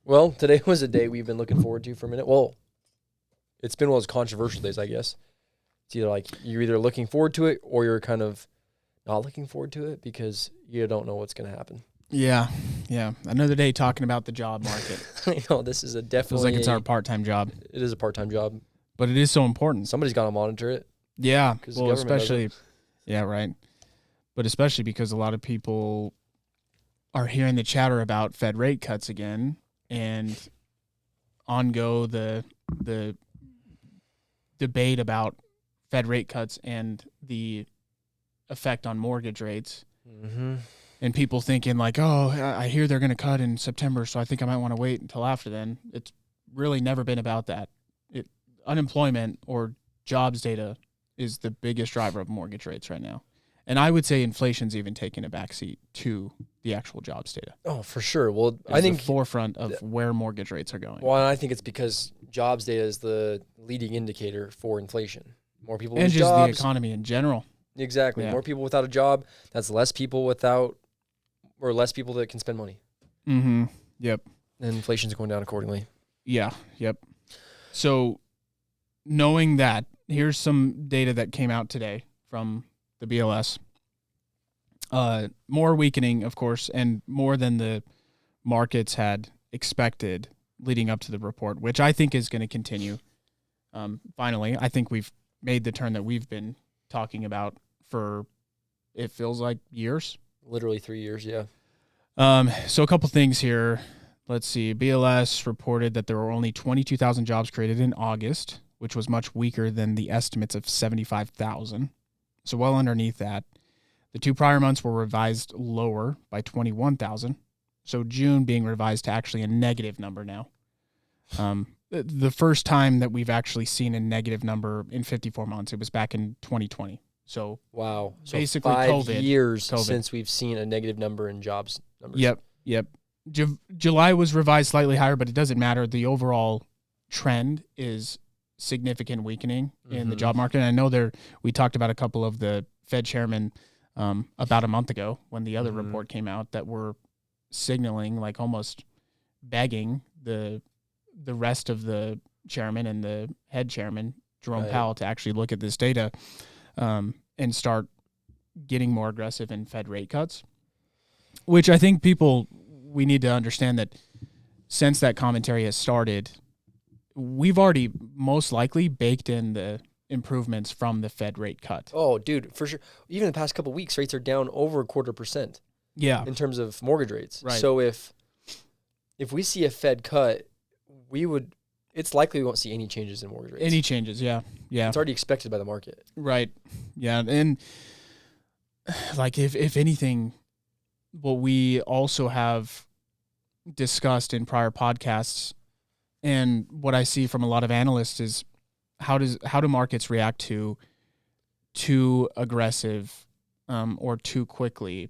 Well, today was a day we've been looking forward to for a minute. Well, it's been one of those controversial days, I guess. It's either like you're either looking forward to it or you're kind of not looking forward to it because you don't know what's going to happen. Yeah. Another day talking about the job market. I know this is definitely feels like it's our part-time job. It is a part-time job, but it is so important. Somebody's got to monitor it. Yeah, well, especially, yeah, right. But especially because a lot of people are hearing the chatter about Fed rate cuts again, and on go the debate about Fed rate cuts and the effect on mortgage rates. Mm-hmm. And people thinking like, oh, I hear they're going to cut in September, so I think I might want to wait until after then. It's really never been about that. Unemployment or jobs data is the biggest driver of mortgage rates right now. And I would say inflation's even taking a backseat to the actual jobs data. Oh, for sure. Well, I think the forefront of where mortgage rates are going. Well, and I think it's because jobs data is the leading indicator for inflation. More people and lose just jobs. The economy in general. Exactly. Yeah. More people without a job. That's less people without, or less people that can spend money. Mm-hmm. Yep. And inflation's going down accordingly. Yeah. Yep. So, knowing that, here's some data that came out today from the BLS. More weakening, of course, and more than the markets had expected leading up to the report, which I think is going to continue. Finally, I think we've made the turn that we've been talking about for, it feels like years. Literally 3 years, yeah. So a couple things here. Let's see. BLS reported that there were only 22,000 jobs created in August, which was much weaker than the estimates of 75,000. So well underneath that. The 2 prior months were revised lower by 21,000. So June being revised to actually a negative number now. The first time that we've actually seen a negative number in 54 months, it was back in 2020. So wow, basically so 5 COVID, years since we've seen a negative number in jobs numbers. Yep. July was revised slightly higher, but it doesn't matter. The overall trend is significant weakening in the job market. And I know we talked about a couple of the Fed chairmen about a month ago when the other report came out that were signaling, like almost begging the rest of the chairman and the head chairman, Jerome Powell, to actually look at this data and start getting more aggressive in Fed rate cuts, which I think we need to understand that since that commentary has started, we've already most likely baked in the improvements from the Fed rate cut. Oh, dude, for sure. Even the past couple of weeks, rates are down over 0.25%. Yeah. In terms of mortgage rates. Right. So if we see a Fed cut, it's likely we won't see any changes in mortgage rates. Any changes, yeah. It's already expected by the market. Right. Yeah, and like if anything, what we also have discussed in prior podcasts and what I see from a lot of analysts is how do markets react to too aggressive or too quickly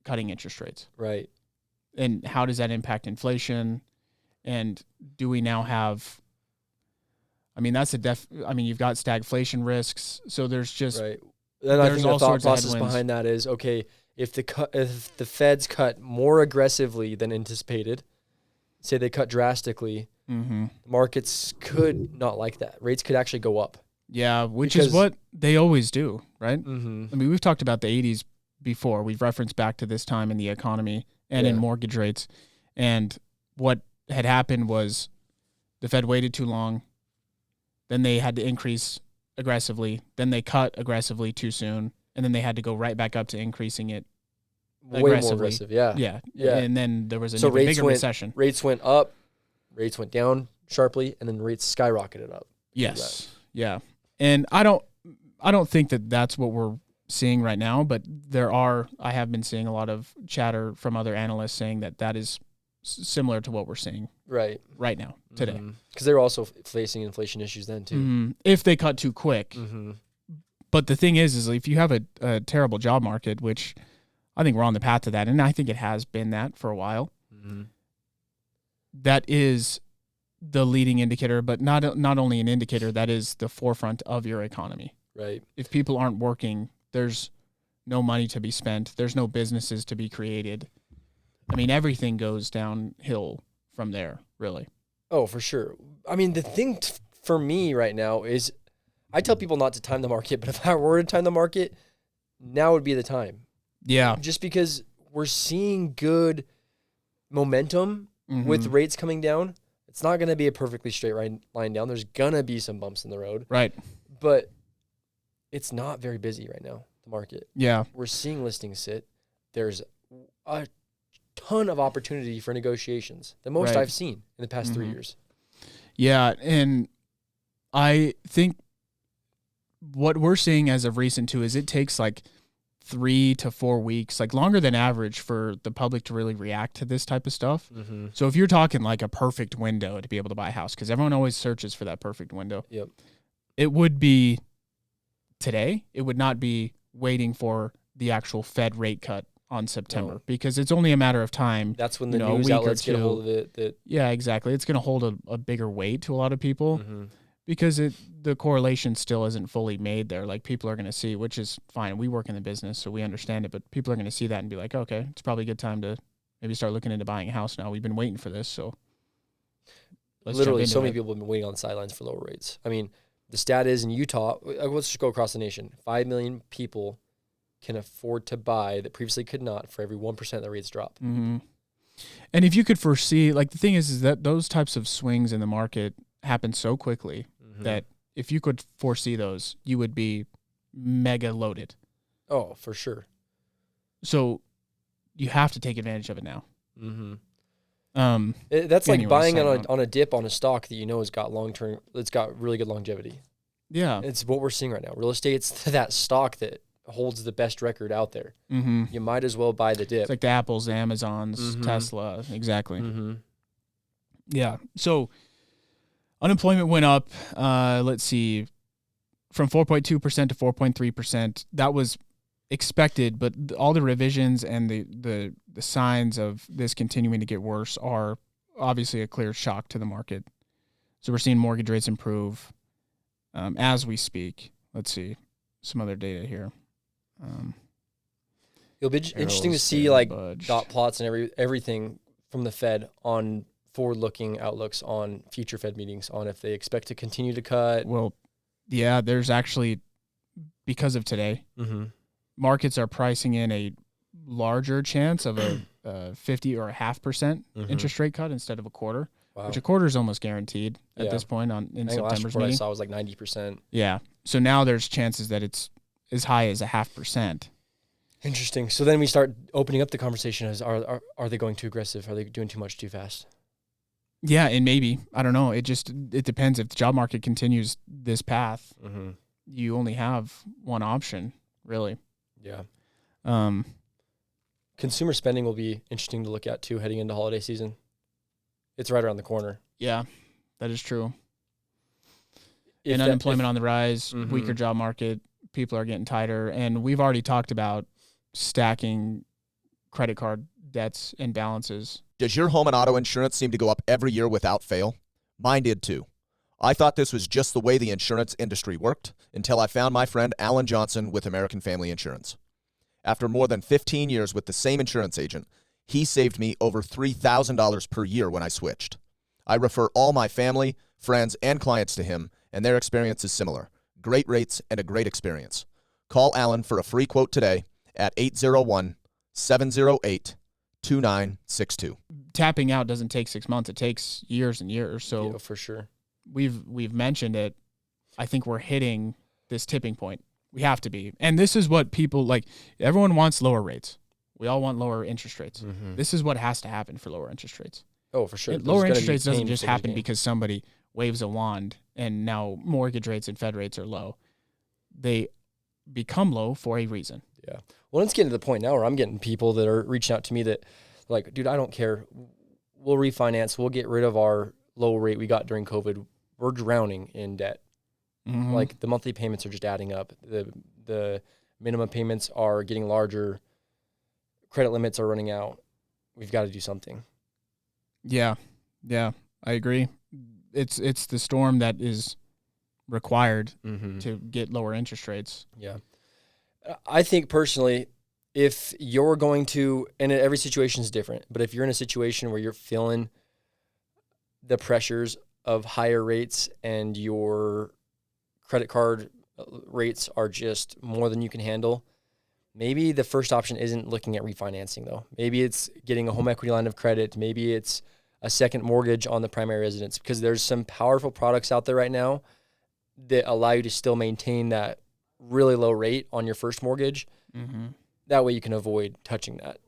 cutting interest rates? Right. And how does that impact inflation? And do we now have, you've got stagflation risks. So there's just, right. And I think the thought process behind that is, okay, if the Feds cut more aggressively than anticipated, say they cut drastically, markets could not like that. Rates could actually go up. Yeah, which is what they always do, right? We've talked about the 80s before. We've referenced back to this time in the economy and in mortgage rates. And what had happened was the Fed waited too long. Then they had to increase aggressively. Then they cut aggressively too soon. And then they had to go right back up to increasing it aggressively. Way more aggressive, yeah. And then there was a bigger recession. Rates went up, rates went down sharply, and then rates skyrocketed up. Yes, yeah. And I don't think that that's what we're seeing right now, but I have been seeing a lot of chatter from other analysts saying that is similar to what we're seeing right now, today. Because they're also facing inflation issues then, too. If they cut too quick. But the thing is if you have a terrible job market, which I think we're on the path to that, and I think it has been that for a while, that is the leading indicator, but not only an indicator, that is the forefront of your economy. Right. If people aren't working, there's no money to be spent. There's no businesses to be created. Everything goes downhill from there, really. Oh, for sure. I mean, the thing for me right now is I tell people not to time the market, but if I were to time the market, now would be the time. Yeah. Just because we're seeing good momentum with rates coming down. It's not going to be a perfectly straight line down. There's going to be some bumps in the road. Right. But it's not very busy right now, the market. Yeah. We're seeing listings sit. There's a ton of opportunity for negotiations, the most I've seen in the past 3 years. Yeah, and I think what we're seeing as of recent too is it takes like 3 to 4 weeks, like longer than average, for the public to really react to this type of stuff. So if you're talking like a perfect window to be able to buy a house, because everyone always searches for that perfect window, it would be today. It would not be waiting for the actual Fed rate cut on September, because it's only a matter of time. That's when the news outlets get a hold of it. Yeah, exactly. It's going to hold a bigger weight to a lot of people. Because the correlation still isn't fully made there. Like, people are going to see, which is fine. We work in the business, so we understand it. But people are going to see that and be like, okay, it's probably a good time to maybe start looking into buying a house now. We've been waiting for this, so literally so many people have been waiting on the sidelines for lower rates. I mean, the stat is in Utah, let's just go across the nation, 5 million people can afford to buy that previously could not for every 1% the rates drop. And if you could foresee, like, the thing is that those types of swings in the market happen so quickly that if you could foresee those, you would be mega loaded. Oh, for sure. So you have to take advantage of it now. That's like buying on a dip on a stock that you know has got long-term, it's got really good longevity. Yeah. It's what we're seeing right now. Real estate's that stock that holds the best record out there. You might as well buy the dip. It's like the Apples, the Amazons, Tesla. Exactly. Yeah. So unemployment went up, let's see, from 4.2% to 4.3%. That was expected, but all the revisions and the signs of this continuing to get worse are obviously a clear shock to the market. So we're seeing mortgage rates improve as we speak. Let's see some other data here. It'll be interesting to see like dot plots and everything from the Fed on forward-looking outlooks on future Fed meetings, on if they expect to continue to cut. Well, yeah, there's actually, because of today, markets are pricing in a larger chance of a 50 or a 0.5% interest rate cut instead of a quarter, which a quarter is almost guaranteed at this point in September's meeting. I saw was like 90%. Yeah, so now there's chances that it's as high as a 0.5%. Interesting. So then we start opening up the conversation as are they going too aggressive? Are they doing too much too fast? Yeah, and maybe, I don't know. It depends. If the job market continues this path, you only have one option, really. Yeah. Consumer spending will be interesting to look at too, heading into holiday season. It's right around the corner. Yeah, that is true. And unemployment on the rise, weaker job market, people are getting tighter, and we've already talked about stacking credit card debts and balances. Does your home and auto insurance seem to go up every year without fail? Mine did too. I thought this was just the way the insurance industry worked until I found my friend Alan Johnson with American Family Insurance. After more than 15 years with the same insurance agent, he saved me over $3,000 per year when I switched. I refer all my family, friends, and clients to him, and their experience is similar. Great rates and a great experience. Call Alan for a free quote today at 801-708-2962. Tapping out doesn't take 6 months. It takes years and years. So yeah, for sure. We've mentioned it. I think we're hitting this tipping point. We have to be. And this is what people like. Everyone wants lower rates. We all want lower interest rates. This is what has to happen for lower interest rates. Oh, for sure. Lower interest rates doesn't just happen because somebody waves a wand and now mortgage rates and Fed rates are low. They become low for a reason. Yeah. Well, it's getting to the point now where I'm getting people that are reaching out to me that like, dude, I don't care. We'll refinance. We'll get rid of our low rate we got during COVID. We're drowning in debt. Like the monthly payments are just adding up. The minimum payments are getting larger. Credit limits are running out. We've got to do something. Yeah, I agree. It's the storm that is required to get lower interest rates. Yeah. I think personally, if you're going to, and every situation is different, but if you're in a situation where you're feeling the pressures of higher rates and your credit card rates are just more than you can handle, maybe the first option isn't looking at refinancing though. Maybe it's getting a home equity line of credit. Maybe it's a second mortgage on the primary residence, because there's some powerful products out there right now that allow you to still maintain that really low rate on your first mortgage. Mm-hmm. That way you can avoid touching that.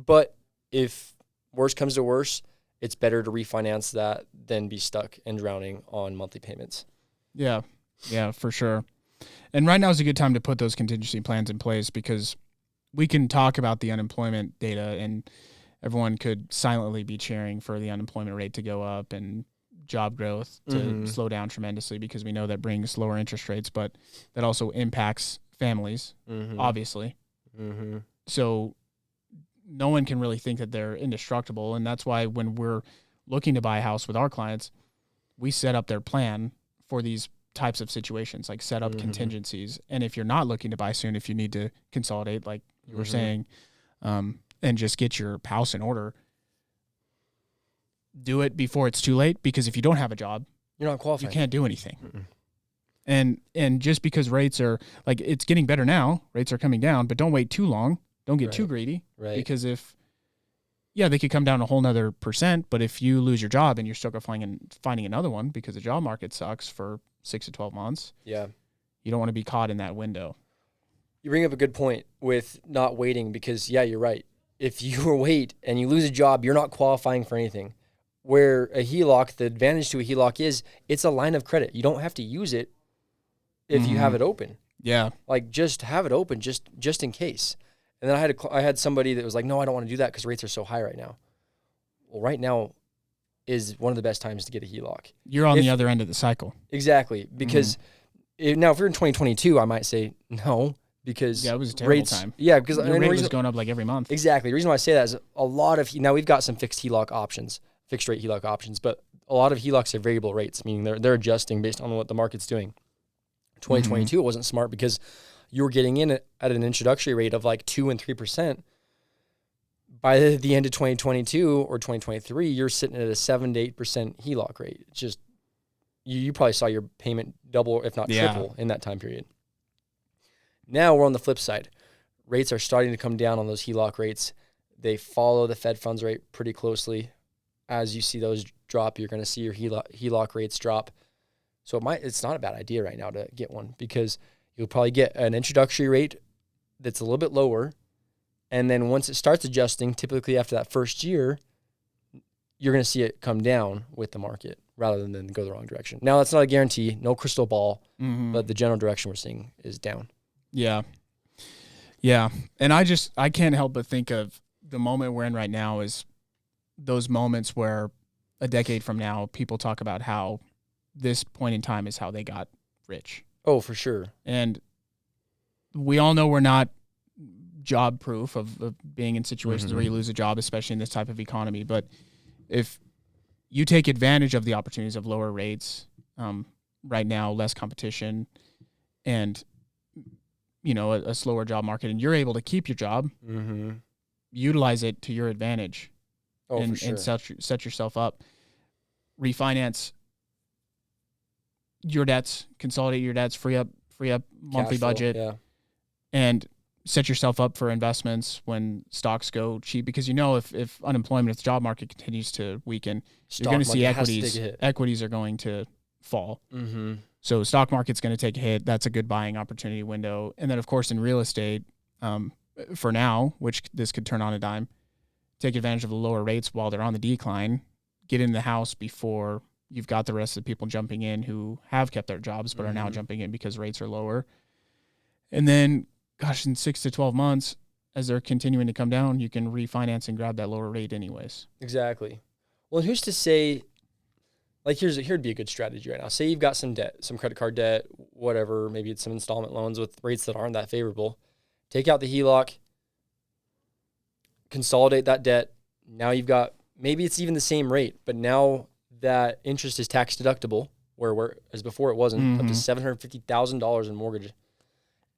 But if worse comes to worse, it's better to refinance that than be stuck and drowning on monthly payments. Yeah, for sure. And right now is a good time to put those contingency plans in place, because we can talk about the unemployment data and everyone could silently be cheering for the unemployment rate to go up and job growth to slow down tremendously, because we know that brings lower interest rates, but that also impacts families, obviously. So no one can really think that they're indestructible. And that's why when we're looking to buy a house with our clients, we set up their plan for these types of situations, like set up contingencies. And if you're not looking to buy soon, if you need to consolidate, like you were saying, and just get your house in order, do it before it's too late, because if you don't have a job, you're not qualified. You can't do anything. And just because rates are, like, it's getting better now, rates are coming down, but don't wait too long. Don't get too greedy. Because they could come down a whole nother %, but if you lose your job and you're still finding another one because the job market sucks for 6 to 12 months, you don't want to be caught in that window. You bring up a good point with not waiting, because you're right. If you wait and you lose a job, you're not qualifying for anything. Where a HELOC, the advantage to a HELOC is it's a line of credit. You don't have to use it if you have it open. Yeah. Like, just have it open just in case. And then I had somebody that was like, no, I don't want to do that because rates are so high right now. Well, right now is one of the best times to get a HELOC. You're on the other end of the cycle. Exactly. Because now if you're in 2022, I might say no, because it was a terrible time. Yeah, because the rate was going up like every month. Exactly. The reason why I say that is a lot of, now we've got some fixed rate HELOC options, but a lot of HELOCs are variable rates, meaning they're adjusting based on what the market's doing. 2022, it wasn't smart because you were getting in at an introductory rate of like 2 and 3%. By the end of 2022 or 2023, you're sitting at a 7 to 8% HELOC rate. It's just, you probably saw your payment double, if not triple, in that time period. Now we're on the flip side. Rates are starting to come down on those HELOC rates. They follow the Fed funds rate pretty closely. As you see those drop, you're going to see your HELOC rates drop. So it's not a bad idea right now to get one, because you'll probably get an introductory rate that's a little bit lower. And then once it starts adjusting, typically after that first year, you're going to see it come down with the market rather than go the wrong direction. Now, that's not a guarantee, no crystal ball, but the general direction we're seeing is down. Yeah. Yeah. And I can't help but think of the moment we're in right now is those moments where a decade from now, people talk about how this point in time is how they got rich. Oh, for sure. And we all know we're not job proof of being in situations where you lose a job, especially in this type of economy. But if you take advantage of the opportunities of lower rates right now, less competition, and a slower job market, and you're able to keep your job, utilize it to your advantage, and set yourself up, refinance your debts, consolidate your debts, free up monthly budget, and set yourself up for investments when stocks go cheap. Because if unemployment, if the job market continues to weaken, you're going to see equities are going to fall. So stock market's going to take a hit. That's a good buying opportunity window. And then, of course, in real estate, for now, which this could turn on a dime, take advantage of the lower rates while they're on the decline, get in the house before you've got the rest of the people jumping in who have kept their jobs but are now jumping in because rates are lower. And then, in 6 to 12 months, as they're continuing to come down, you can refinance and grab that lower rate anyways. Exactly. Well, and who's to say, like, here'd be a good strategy right now. Say you've got some debt, some credit card debt, whatever, maybe it's some installment loans with rates that aren't that favorable. Take out the HELOC, consolidate that debt. Now you've got, maybe it's even the same rate, but now that interest is tax deductible, where as before it wasn't, up to $750,000 in mortgage.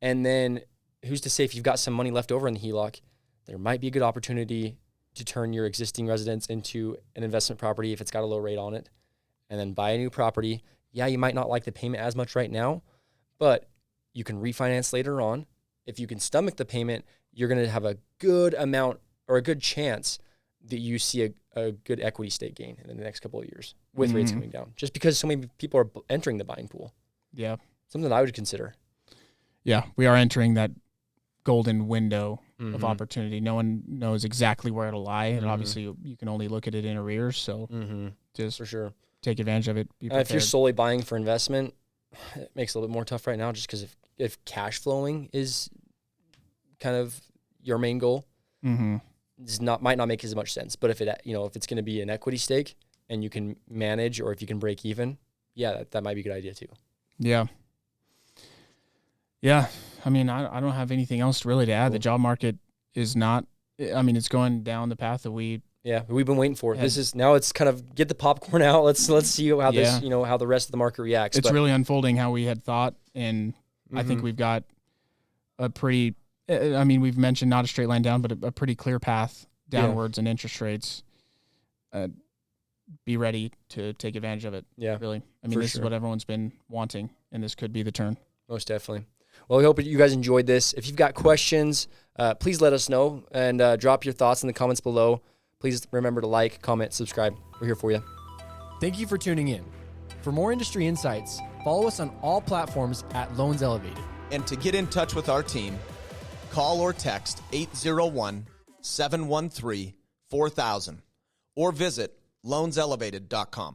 And then who's to say if you've got some money left over in the HELOC, there might be a good opportunity to turn your existing residence into an investment property if it's got a low rate on it, and then buy a new property. Yeah, you might not like the payment as much right now, but you can refinance later on. If you can stomach the payment, you're going to have a good amount or a good chance that you see a good equity stake gain in the next couple of years with rates coming down, just because so many people are entering the buying pool. Yeah. Something I would consider. Yeah, we are entering that golden window of opportunity. No one knows exactly where it'll lie, and obviously you can only look at it in arrears, so just for sure take advantage of it. Be prepared. If you're solely buying for investment, it makes it a little bit more tough right now, just because if cash flowing is kind of your main goal, might not make as much sense. But if it's going to be an equity stake and you can manage, or if you can break even, that might be a good idea too. Yeah. Yeah. I mean, I don't have anything else really to add. Cool. The job market is not, I mean, it's going down the path that we've been waiting for. Now it's kind of get the popcorn out. Let's see how this, how the rest of the market reacts. It's really unfolding how we had thought. And I think we've got a pretty, I mean, we've mentioned not a straight line down, but a pretty clear path downwards in interest rates. Be ready to take advantage of it. Yeah. Really. I mean, this is what everyone's been wanting, and this could be the turn. Most definitely. Well, we hope you guys enjoyed this. If you've got questions, please let us know and drop your thoughts in the comments below. Please remember to like, comment, subscribe. We're here for you. Thank you for tuning in. For more industry insights, follow us on all platforms at Loans Elevated. And to get in touch with our team, call or text 801-713-4000 or visit loanselevated.com.